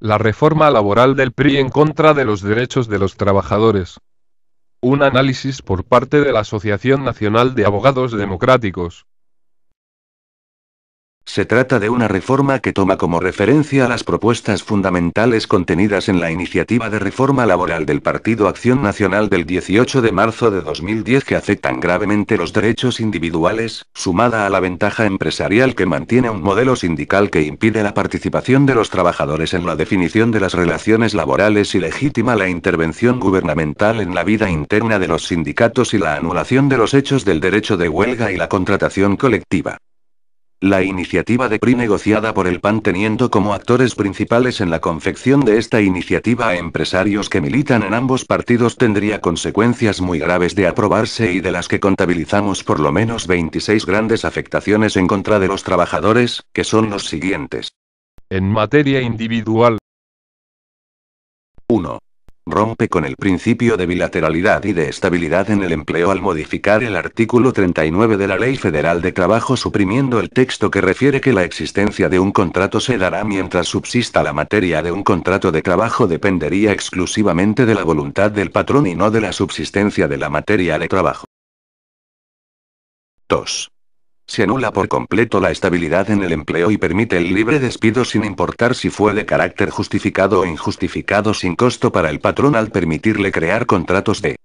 La reforma laboral del PRI en contra de los derechos de los trabajadores. Un análisis por parte de la Asociación Nacional de Abogados Democráticos. Se trata de una reforma que toma como referencia las propuestas fundamentales contenidas en la iniciativa de reforma laboral del Partido Acción Nacional del 18 de marzo de 2010 que afectan gravemente los derechos individuales, sumada a la ventaja empresarial que mantiene un modelo sindical que impide la participación de los trabajadores en la definición de las relaciones laborales y legitima la intervención gubernamental en la vida interna de los sindicatos y la anulación de los hechos del derecho de huelga y la contratación colectiva. La iniciativa de PRI negociada por el PAN teniendo como actores principales en la confección de esta iniciativa a empresarios que militan en ambos partidos tendría consecuencias muy graves de aprobarse y de las que contabilizamos por lo menos 26 grandes afectaciones en contra de los trabajadores, que son los siguientes. En materia individual. 1. Rompe con el principio de bilateralidad y de estabilidad en el empleo al modificar el artículo 39 de la Ley Federal de Trabajo suprimiendo el texto que refiere que la existencia de un contrato se dará mientras subsista la materia de un contrato de trabajo dependería exclusivamente de la voluntad del patrón y no de la subsistencia de la materia de trabajo. 2. Se anula por completo la estabilidad en el empleo y permite el libre despido sin importar si fue de carácter justificado o injustificado sin costo para el patrón al permitirle crear contratos de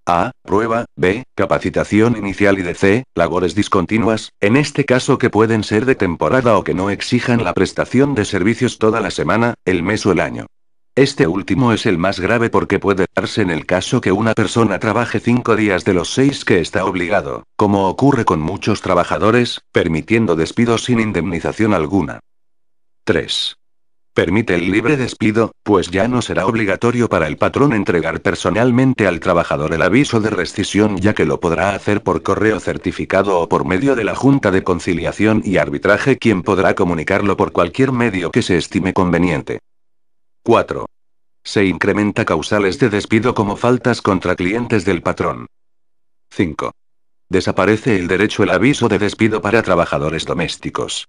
A. Prueba, B. Capacitación inicial y de C. Labores discontinuas, en este caso que pueden ser de temporada o que no exijan la prestación de servicios toda la semana, el mes o el año. Este último es el más grave porque puede darse en el caso que una persona trabaje 5 días de los 6 que está obligado, como ocurre con muchos trabajadores, permitiendo despidos sin indemnización alguna. 3. Permite el libre despido, pues ya no será obligatorio para el patrón entregar personalmente al trabajador el aviso de rescisión ya que lo podrá hacer por correo certificado o por medio de la Junta de Conciliación y Arbitraje quien podrá comunicarlo por cualquier medio que se estime conveniente. 4. Se incrementa causales de despido como faltas contra clientes del patrón. 5. Desaparece el derecho al aviso de despido para trabajadores domésticos.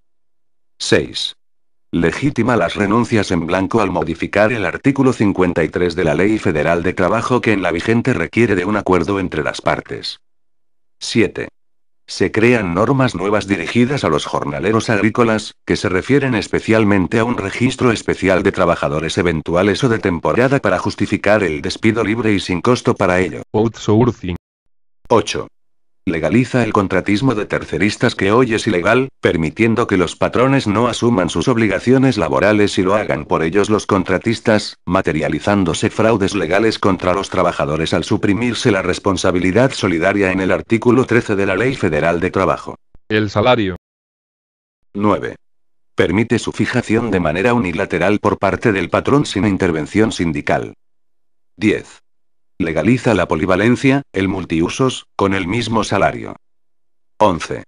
6. Legitima las renuncias en blanco al modificar el artículo 53 de la Ley Federal de Trabajo que en la vigente requiere de un acuerdo entre las partes. 7. Se crean normas nuevas dirigidas a los jornaleros agrícolas, que se refieren especialmente a un registro especial de trabajadores eventuales o de temporada para justificar el despido libre y sin costo para ello. Outsourcing. 8. Legaliza el contratismo de terceristas que hoy es ilegal, permitiendo que los patrones no asuman sus obligaciones laborales y lo hagan por ellos los contratistas, materializándose fraudes legales contra los trabajadores al suprimirse la responsabilidad solidaria en el artículo 13 de la Ley Federal de Trabajo. El salario. 9. Permite su fijación de manera unilateral por parte del patrón sin intervención sindical. 10. Legaliza la polivalencia, el multiusos, con el mismo salario. 11.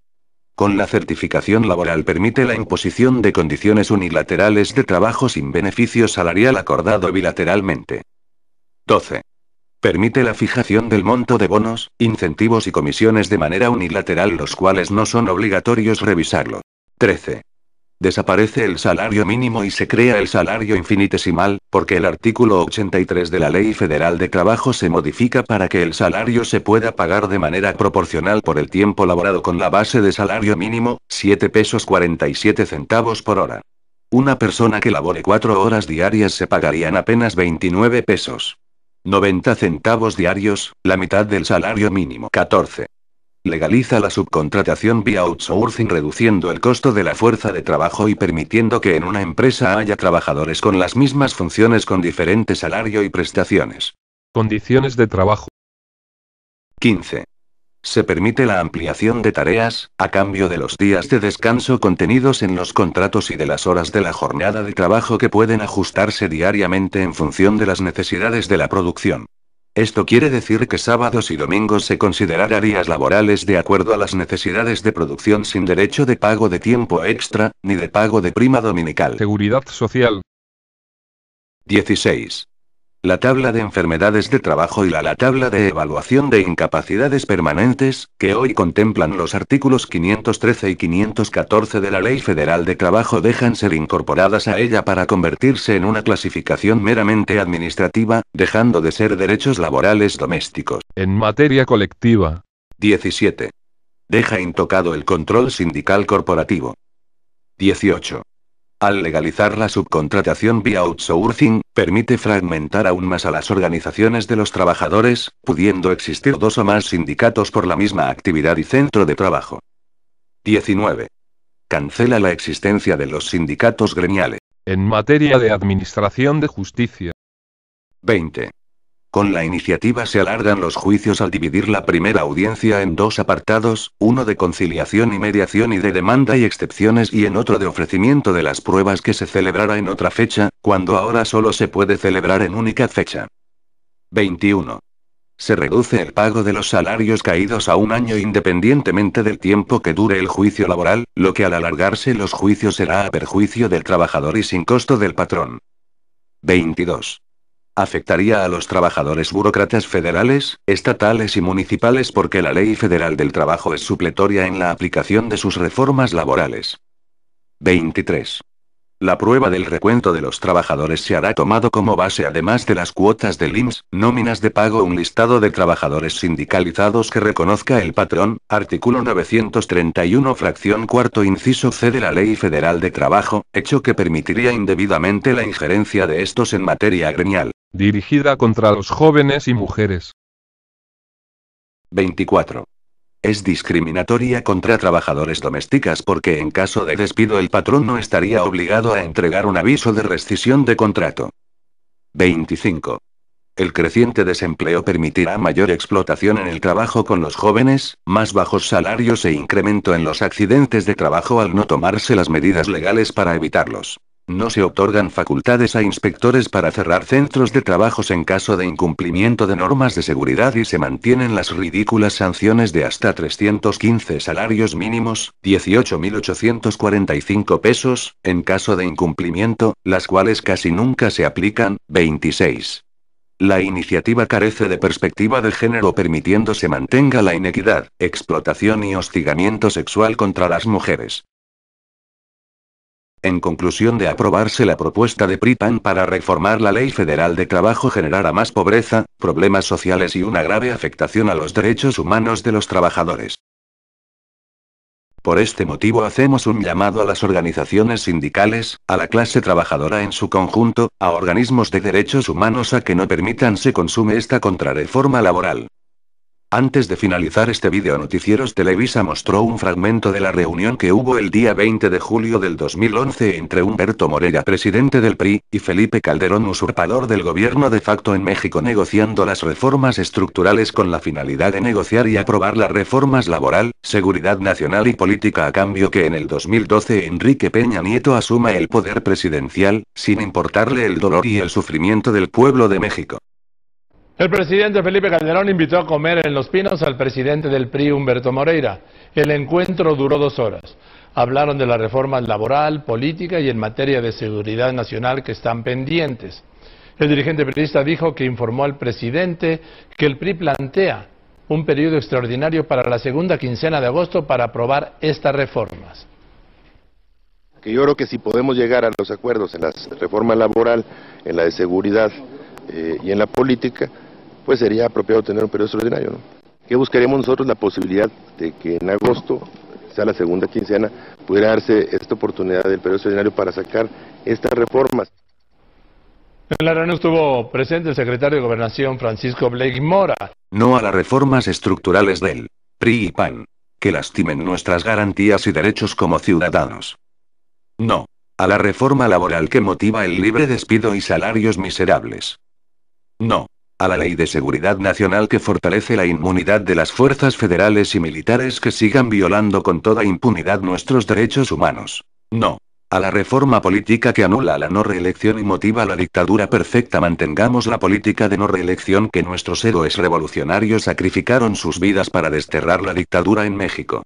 Con la certificación laboral permite la imposición de condiciones unilaterales de trabajo sin beneficio salarial acordado bilateralmente. 12. Permite la fijación del monto de bonos, incentivos y comisiones de manera unilateral los cuales no son obligatorios revisarlo. 13. Desaparece el salario mínimo y se crea el salario infinitesimal, porque el artículo 83 de la Ley Federal de Trabajo se modifica para que el salario se pueda pagar de manera proporcional por el tiempo laborado con la base de salario mínimo, 7 pesos 47 centavos por hora. Una persona que labore 4 horas diarias se pagarían apenas 29 pesos. 90 centavos diarios, la mitad del salario mínimo. 14. Legaliza la subcontratación vía outsourcing reduciendo el costo de la fuerza de trabajo y permitiendo que en una empresa haya trabajadores con las mismas funciones con diferente salario y prestaciones. Condiciones de trabajo. 15. Se permite la ampliación de tareas, a cambio de los días de descanso contenidos en los contratos y de las horas de la jornada de trabajo que pueden ajustarse diariamente en función de las necesidades de la producción. Esto quiere decir que sábados y domingos se considerarán días laborales de acuerdo a las necesidades de producción sin derecho de pago de tiempo extra, ni de pago de prima dominical. Seguridad social. 16. La tabla de enfermedades de trabajo y la tabla de evaluación de incapacidades permanentes, que hoy contemplan los artículos 513 y 514 de la Ley Federal de Trabajo, dejan ser incorporadas a ella para convertirse en una clasificación meramente administrativa, dejando de ser derechos laborales domésticos. En materia colectiva. 17. Deja intocado el control sindical corporativo. 18. Al legalizar la subcontratación vía outsourcing, permite fragmentar aún más a las organizaciones de los trabajadores, pudiendo existir 2 o más sindicatos por la misma actividad y centro de trabajo. 19. Cancela la existencia de los sindicatos gremiales. En materia de administración de justicia. 20. Con la iniciativa se alargan los juicios al dividir la primera audiencia en 2 apartados, uno de conciliación y mediación y de demanda y excepciones, y en otro de ofrecimiento de las pruebas, que se celebrará en otra fecha, cuando ahora solo se puede celebrar en única fecha. 21. Se reduce el pago de los salarios caídos a 1 año independientemente del tiempo que dure el juicio laboral, lo que al alargarse los juicios será a perjuicio del trabajador y sin costo del patrón. 22. Afectaría a los trabajadores burócratas federales, estatales y municipales porque la Ley Federal del Trabajo es supletoria en la aplicación de sus reformas laborales. 23. La prueba del recuento de los trabajadores se hará tomado como base, además de las cuotas del IMSS, nóminas de pago, un listado de trabajadores sindicalizados que reconozca el patrón, artículo 931 fracción cuarto inciso C de la Ley Federal de Trabajo, hecho que permitiría indebidamente la injerencia de estos en materia gremial. Dirigida contra los jóvenes y mujeres. 24. Es discriminatoria contra trabajadores domésticas porque en caso de despido el patrón no estaría obligado a entregar un aviso de rescisión de contrato. 25. El creciente desempleo permitirá mayor explotación en el trabajo con los jóvenes, más bajos salarios e incremento en los accidentes de trabajo al no tomarse las medidas legales para evitarlos. No se otorgan facultades a inspectores para cerrar centros de trabajos en caso de incumplimiento de normas de seguridad y se mantienen las ridículas sanciones de hasta 315 salarios mínimos, 18.845 pesos, en caso de incumplimiento, las cuales casi nunca se aplican. 26. La iniciativa carece de perspectiva de género, permitiendo se mantenga la inequidad, explotación y hostigamiento sexual contra las mujeres. En conclusión, de aprobarse la propuesta de PRI-PAN para reformar la Ley Federal de Trabajo, generará más pobreza, problemas sociales y una grave afectación a los derechos humanos de los trabajadores. Por este motivo hacemos un llamado a las organizaciones sindicales, a la clase trabajadora en su conjunto, a organismos de derechos humanos a que no permitan se consume esta contrarreforma laboral. Antes de finalizar este vídeo, Noticieros Televisa mostró un fragmento de la reunión que hubo el día 20 de julio del 2011 entre Humberto Moreira, presidente del PRI, y Felipe Calderón, usurpador del gobierno de facto en México, negociando las reformas estructurales con la finalidad de negociar y aprobar las reformas laboral, seguridad nacional y política, a cambio que en el 2012 Enrique Peña Nieto asuma el poder presidencial, sin importarle el dolor y el sufrimiento del pueblo de México. El presidente Felipe Calderón invitó a comer en Los Pinos al presidente del PRI, Humberto Moreira. El encuentro duró 2 horas. Hablaron de las reformas laboral, política y en materia de seguridad nacional que están pendientes. El dirigente priista dijo que informó al presidente que el PRI plantea un periodo extraordinario para la segunda quincena de agosto para aprobar estas reformas. Que yo creo que si podemos llegar a los acuerdos en la reforma laboral, en la de seguridad y en la política, pues sería apropiado tener un periodo extraordinario, ¿no? ¿Qué buscaríamos nosotros? La posibilidad de que en agosto, sea la segunda quincena, pudiera darse esta oportunidad del periodo extraordinario para sacar estas reformas. En la reunión estuvo presente el secretario de Gobernación, Francisco Blake Mora. No a las reformas estructurales del PRI y PAN, que lastimen nuestras garantías y derechos como ciudadanos. No a la reforma laboral que motiva el libre despido y salarios miserables. No a la Ley de Seguridad Nacional que fortalece la inmunidad de las fuerzas federales y militares que sigan violando con toda impunidad nuestros derechos humanos. No a la reforma política que anula la no reelección y motiva la dictadura perfecta. Mantengamos la política de no reelección que nuestros héroes revolucionarios sacrificaron sus vidas para desterrar la dictadura en México.